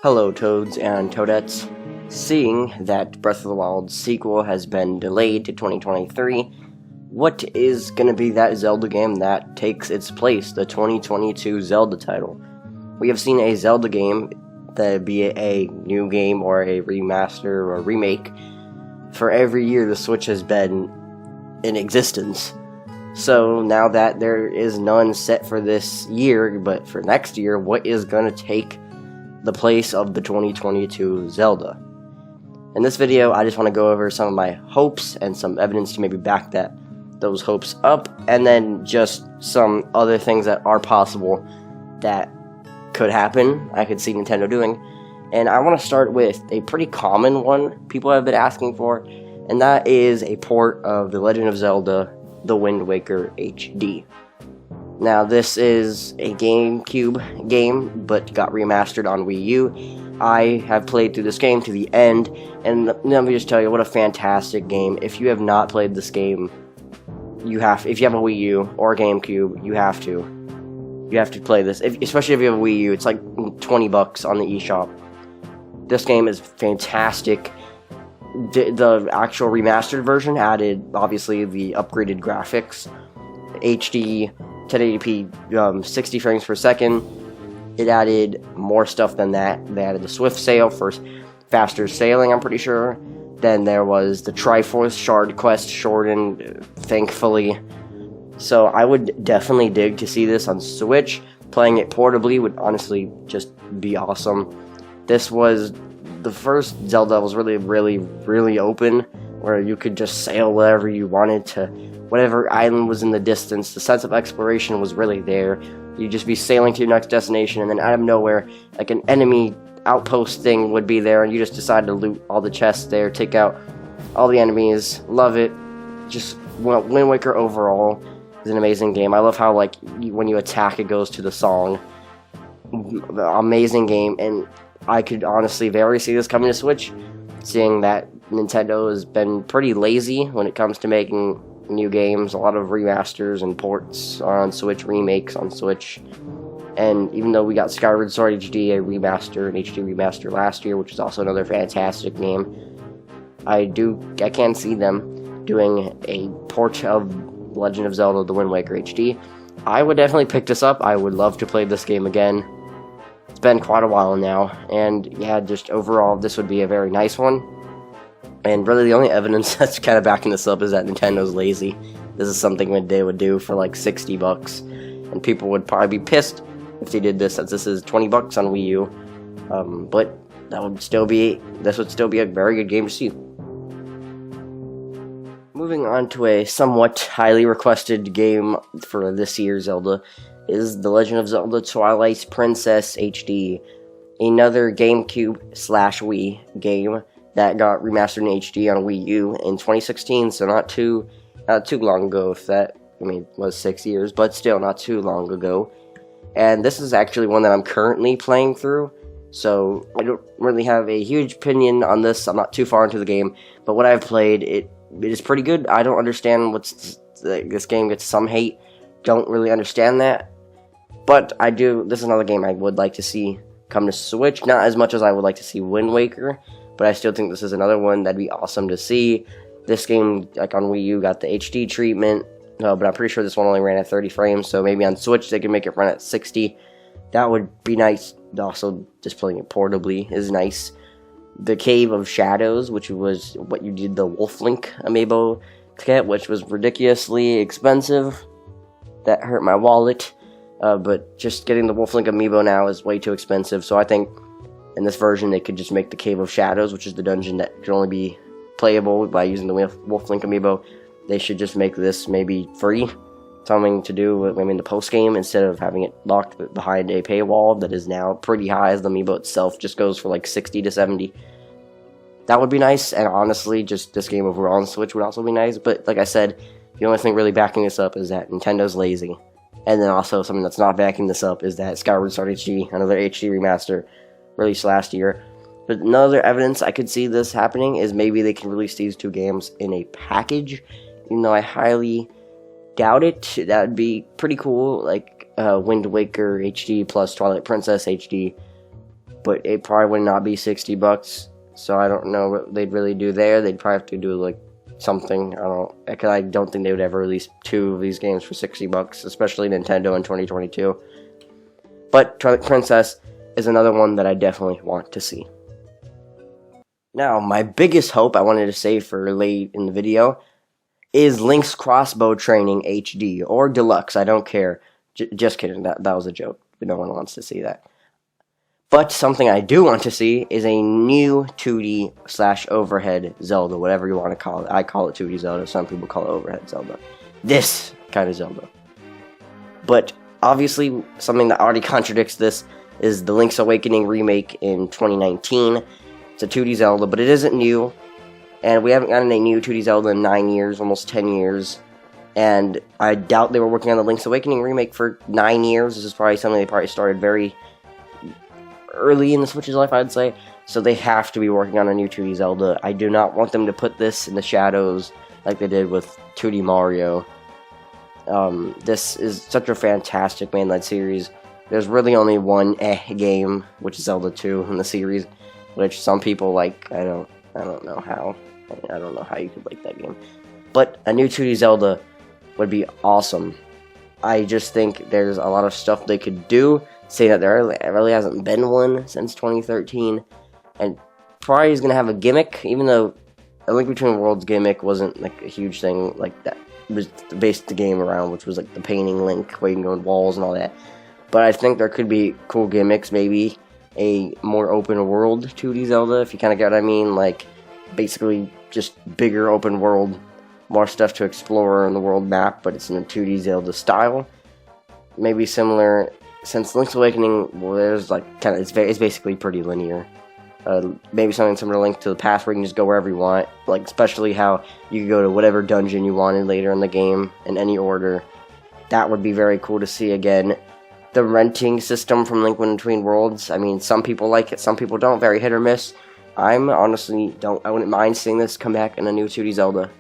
Hello, Toads and Toadettes. Seeing that Breath of the Wild sequel has been delayed to 2023, what is going to be that Zelda game that takes its place, the 2022 Zelda title? We have seen a Zelda game, that be a new game or a remaster or a remake, for every year the Switch has been in existence. So now that there is none set for this year, but for next year, what is going to take the place of the 2022 Zelda? In this video, I just want to go over some of my hopes and some evidence to maybe back those hopes up, and then just some other things that are possible that could happen, I could see Nintendo doing. And I want to start with a pretty common one people have been asking for, and that is a port of The Legend of Zelda, the Windwaker HD. Now, this is a GameCube game, but got remastered on Wii U. I have played through this game to the end, and let me just tell you, what a fantastic game. If you have not played this game, if you have a Wii U or a GameCube, you have to play this. Especially if you have a Wii U, it's like $20 on the eShop. This game is fantastic. The actual remastered version added, obviously, the upgraded graphics, HD, 1080p, 60 frames per second. It added more stuff than that. They added the Swift Sail for faster sailing, I'm pretty sure. Then there was the Triforce Shard quest shortened, thankfully. So I would definitely dig to see this on Switch. Playing it portably would honestly just be awesome. This was the first Zelda was really open, where you could just sail wherever you wanted to, whatever island was in the distance. The sense of exploration was really there. You'd just be sailing to your next destination, and then out of nowhere, like an enemy outpost thing would be there, and you just decide to loot all the chests there, take out all the enemies. Love it. Just, well, Wind Waker overall is an amazing game. I love how, like, when you attack, it goes to the song. Amazing game, and I could honestly very see this coming to Switch, seeing that Nintendo has been pretty lazy when it comes to making new games. A lot of remasters and ports on Switch, remakes on Switch. And even though we got Skyward Sword HD, an HD remaster last year, which is also another fantastic game, I can see them doing a port of Legend of Zelda, The Wind Waker HD. I would definitely pick this up. I would love to play this game again. It's been quite a while now, and yeah, just overall, this would be a very nice one. And really, the only evidence that's kind of backing this up is that Nintendo's lazy. This is something they would do for like $60, and people would probably be pissed if they did this, since this is $20 on Wii U. But this would still be a very good game to see. Moving on to a somewhat highly requested game for this year's Zelda is The Legend of Zelda Twilight Princess HD, another GameCube/Wii game that got remastered in HD on Wii U in 2016, so not too long ago, if that, was 6 years, but still not too long ago. And this is actually one that I'm currently playing through, so I don't really have a huge opinion on this. I'm not too far into the game, but what I've played, it is pretty good. I don't understand this game gets some hate. Don't really understand that. But I do. This is another game I would like to see come to Switch. Not as much as I would like to see Wind Waker, but I still think this is another one that'd be awesome to see. This game, like on Wii U, got the HD treatment, but I'm pretty sure this one only ran at 30 frames, so maybe on Switch they can make it run at 60. That would be nice. Also, just playing it portably is nice. The Cave of Shadows, which was what you did the Wolf Link amiibo to get, which was ridiculously expensive. That hurt my wallet. But just getting the Wolf Link amiibo now is way too expensive, so I think in this version they could just make the Cave of Shadows, which is the dungeon that can only be playable by using the Wolf Link amiibo. They should just make this maybe free, something to do with the post-game, instead of having it locked behind a paywall that is now pretty high, as the amiibo itself just goes for like 60 to 70. That would be nice, and honestly, just this game overall on Switch would also be nice, but like I said, the only thing really backing this up is that Nintendo's lazy. And then also, something that's not backing this up is that Skyward Sword HD, another HD remaster, released last year. But another evidence I could see this happening is maybe they can release these two games in a package, even though I highly doubt it. That would be pretty cool, like Wind Waker HD plus Twilight Princess HD. but it probably would not be $60. So I don't know what they'd really do there. They'd probably have to do like something. I don't think they would ever release 2 of these games for $60, especially Nintendo in 2022. But Twilight Princess is another one that I definitely want to see. Now, my biggest hope I wanted to say for late in the video is Link's Crossbow Training HD or Deluxe. I don't care. Just kidding. That was a joke. No one wants to see that. But something I do want to see is a new 2D/overhead Zelda, whatever you want to call it. I call it 2D Zelda. Some people call it overhead Zelda. This kind of Zelda. But obviously, something that already contradicts this is the Link's Awakening remake in 2019. It's a 2D Zelda, but it isn't new. And we haven't gotten a new 2D Zelda in 9 years, almost 10 years. And I doubt they were working on the Link's Awakening remake for 9 years. This is probably something they probably started very early in the Switch's life, I'd say. So they have to be working on a new 2D Zelda. I do not want them to put this in the shadows like they did with 2D Mario. This is such a fantastic mainline series. There's really only one game, which is Zelda 2 in the series, which some people like. I don't know how. I don't know how you could like that game. But a new 2D Zelda would be awesome. I just think there's a lot of stuff they could do, saying that there really hasn't been one since 2013, and probably is going to have a gimmick, even though A Link Between Worlds gimmick wasn't like a huge thing like that. It was based the game around, which was like the painting Link, where you can go on walls and all that. But I think there could be cool gimmicks, maybe a more open world 2D Zelda, if you kind of get what I mean, like basically just bigger open world, more stuff to explore on the world map, but it's in a 2D Zelda style. Maybe similar, since Link's Awakening, well, there's like it's basically pretty linear. Maybe something similar to Link to the Past, where you can just go wherever you want, like especially how you could go to whatever dungeon you wanted later in the game in any order. That would be very cool to see again. The renting system from Link Between Worlds, I mean, some people like it, some people don't, very hit or miss. I wouldn't mind seeing this come back in a new 2D Zelda.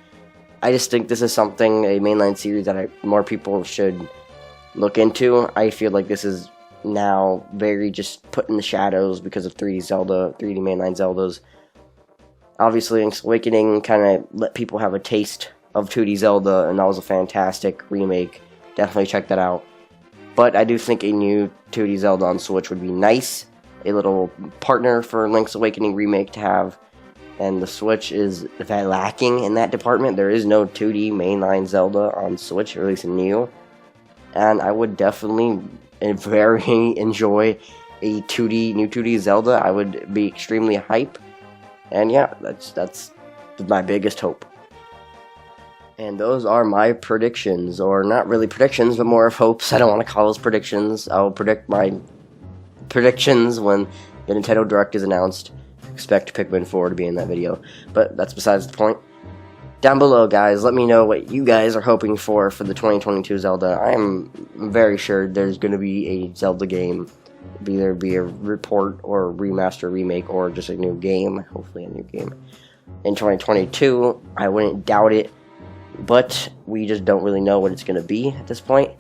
I just think this is something, a mainline series that more people should look into. I feel like this is now very just put in the shadows because of 3D mainline Zeldas. Obviously, Link's Awakening kind of let people have a taste of 2D Zelda, and that was a fantastic remake. Definitely check that out. But I do think a new 2D Zelda on Switch would be nice. A little partner for Link's Awakening remake to have. And the Switch is lacking in that department. There is no 2D mainline Zelda on Switch, or at least new. And I would definitely very enjoy a new 2D Zelda. I would be extremely hype. And yeah, that's my biggest hope. And those are my predictions, or not really predictions, but more of hopes. I don't want to call those predictions. I will predict my predictions when the Nintendo Direct is announced. Expect Pikmin 4 to be in that video, but that's besides the point. Down below, guys, let me know what you guys are hoping for the 2022 Zelda. I am very sure there's going to be a Zelda game, either be a report or a remaster, remake, or just a new game, hopefully a new game, in 2022. I wouldn't doubt it, but we just don't really know what it's going to be at this point.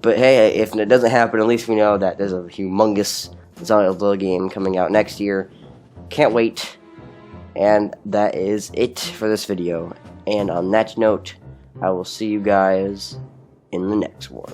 But hey, if it doesn't happen, at least we know that there's a humongous Zelda game coming out next year. Can't wait. And that is it for this video. And on that note, I will see you guys in the next one.